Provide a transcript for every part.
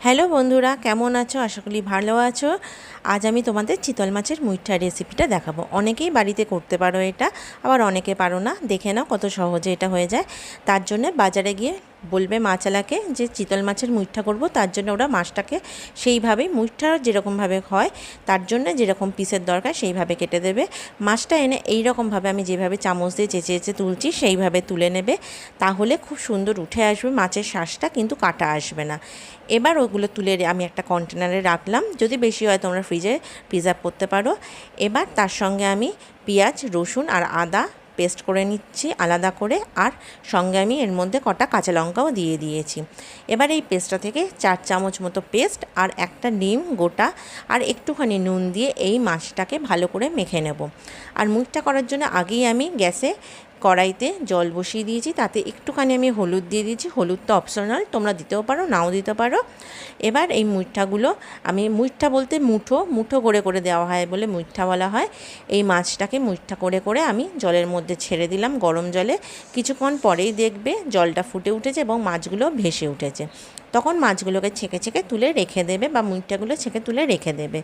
Hello বন্ধুরা, কেমন আছো? আশা করি ভালো আছো। আজ আমি তোমাদের চিতল মাছের মুইঠা রেসিপিটা দেখাবো। অনেকেই বাড়িতে করতে পারো এটা, আবার অনেকে পারো না। দেখে নাও কত সহজে এটা হয়ে যায়। তার জন্য বাজারে গিয়ে বলবে মাছওয়ালাকে যে চিতল মাছের মুইঠা করব, তার জন্য ওরা মাছটাকে সেইভাবেই মুইঠা যেরকমভাবে হয় তার জন্য যেরকম পিসের দরকার সেইভাবে কেটে দেবে। মাছটা এনে এই রকমভাবে আমি যেভাবে চামচ দিয়ে চেঁচে চেঁচে তুলছি সেইভাবে তুলে নেবে, তাহলে খুব সুন্দর উঠে আসবে মাছের শ্বাসটা, কিন্তু কাটা আসবে না। এবার ওগুলো তুলে আমি একটা কন্টেনারে রাখলাম, যদি বেশি হয় তোমরা ফ্রিজে প্রিজার্ভ করতে পারো। এবার তার সঙ্গে আমি পেঁয়াজ, রসুন আর আদা পেস্ট করে নিচ্ছি আলাদা করে, আর সঙ্গে আমি এর মধ্যে কটা কাঁচা লঙ্কাও দিয়ে দিয়েছি। এবার এই পেস্টটা থেকে 4 চামচ মতো পেস্ট আর একটা ডিম গোটা আর একটুখানি নুন দিয়ে এই মাছটাকে ভালো করে মেখে নেব। আর মুখটা করার জন্য আগেই আমি গ্যাসে কড়াইতে জল বসিয়ে দিয়েছি, তাতে একটুখানি আমি হলুদ দিয়ে দিয়েছি। হলুদটা অপশনাল, তোমরা দিতেও পারো নাও দিতে পারো। এবার এই মুইঠাগুলো, আমি মুইঠা বলতে মুঠো মুঠো করে করে দেওয়া হয় বলে মুইঠা বলা হয়। এই মাছটাকে মুইঠা করে করে আমি জলের মধ্যে ছেড়ে দিলাম, গরম জলে। কিছুক্ষণ পরেই দেখবে জলটা ফুটে উঠেছে এবং মাছগুলো ভেসে উঠেছে। তখন মাছগুলোকে ছেঁকে ছেঁকে তুলে রেখে দেবে, বা মুইঠাগুলো ছেঁকে তুলে রেখে দেবে।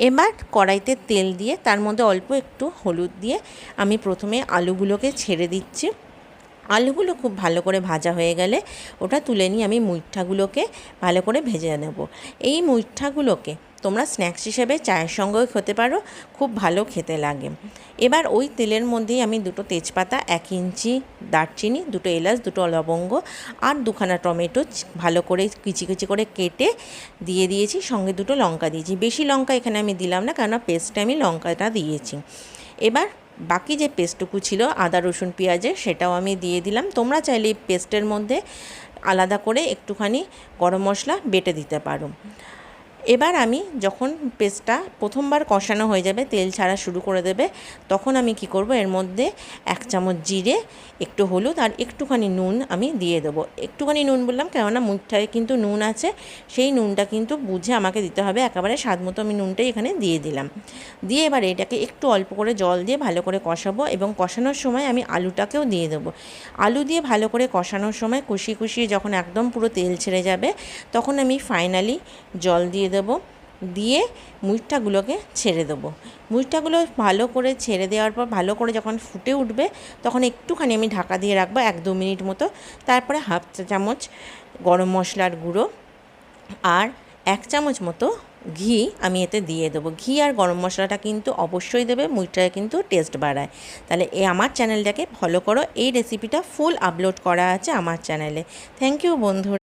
এবার কড়াইতে তেল দিয়ে তার মধ্যে অল্প একটু হলুদ দিয়ে আমি প্রথমে আলুগুলোকে ছেড়ে দিচ্ছি। আলুগুলো খুব ভালো করে ভাজা হয়ে গেলে ওটা তুলে নিয়ে আমি মুইঠাগুলোকে ভালো করে ভেজে নেব। এই মুইঠাগুলোকে তোমরা স্ন্যাক্স হিসেবে চায়ের সঙ্গেও খেতে পারো, খুব ভালো খেতে লাগে। এবার ওই তেলের মধ্যেই আমি 2 তেজপাতা, 1 ইঞ্চি দারচিনি, 2 এলাচ, 2 লবঙ্গ আর 2খানা টমেটো ভালো করে কুচি কুচি করে কেটে দিয়ে দিয়েছি। সঙ্গে 2 লঙ্কা দিয়েছি। বেশি লঙ্কা এখানে আমি দিলাম না, কেননা পেস্টে আমি লঙ্কাটা দিয়েছি। এবার বাকি যে পেস্টটুকু ছিল আদা রসুন পেঁয়াজের, সেটাও আমি দিয়ে দিলাম। তোমরা চাইলে এই পেস্টের মধ্যে আলাদা করে একটুখানি গরম মশলা বেটে দিতে পারো। এবার আমি যখন পেস্টটা প্রথমবার কষানো হয়ে যাবে, তেল ছাড়া শুরু করে দেবে, তখন আমি কি করব, এর মধ্যে 1 চামচ জিরে, একটু হলুদ আর একটুখানি নুন আমি দিয়ে দেবো। একটুখানি নুন বললাম কেননা মুখটায় কিন্তু নুন আছে, সেই নুনটা কিন্তু বুঝে আমাকে দিতে হবে। একেবারে স্বাদ মতো আমি নুনটাই এখানে দিয়ে দিলাম। দিয়ে এবার এটাকে একটু অল্প করে জল দিয়ে ভালো করে কষাবো, এবং কষানোর সময় আমি আলুটাকেও দিয়ে দেবো। আলু দিয়ে ভালো করে কষানোর সময় কষিয়ে কষিয়ে যখন একদম পুরো তেল ছেড়ে যাবে, তখন আমি ফাইনালি জল দিয়ে দেবো। দিয়ে মুইঠাগুলোকে ছেড়ে দেবো। মুইঠাগুলো ভালো করে ছেড়ে দেওয়ার পর ভালো করে যখন ফুটে উঠবে, তখন একটুখানি আমি ঢাকা দিয়ে রাখবো 1-2 মিনিট মতো। তারপরে 1/2 চামচ গরম মশলার গুঁড়ো আর 1 চামচ মতো ঘি আমি এতে দিয়ে দেবো। ঘি আর গরম মশলাটা কিন্তু অবশ্যই দেবে, মুইঠায় কিন্তু টেস্ট বাড়ায়। তাহলে আমার চ্যানেলটাকে ফলো করো, এই রেসিপিটা ফুল আপলোড করা আছে আমার চ্যানেলে। থ্যাংক ইউ বন্ধুরা।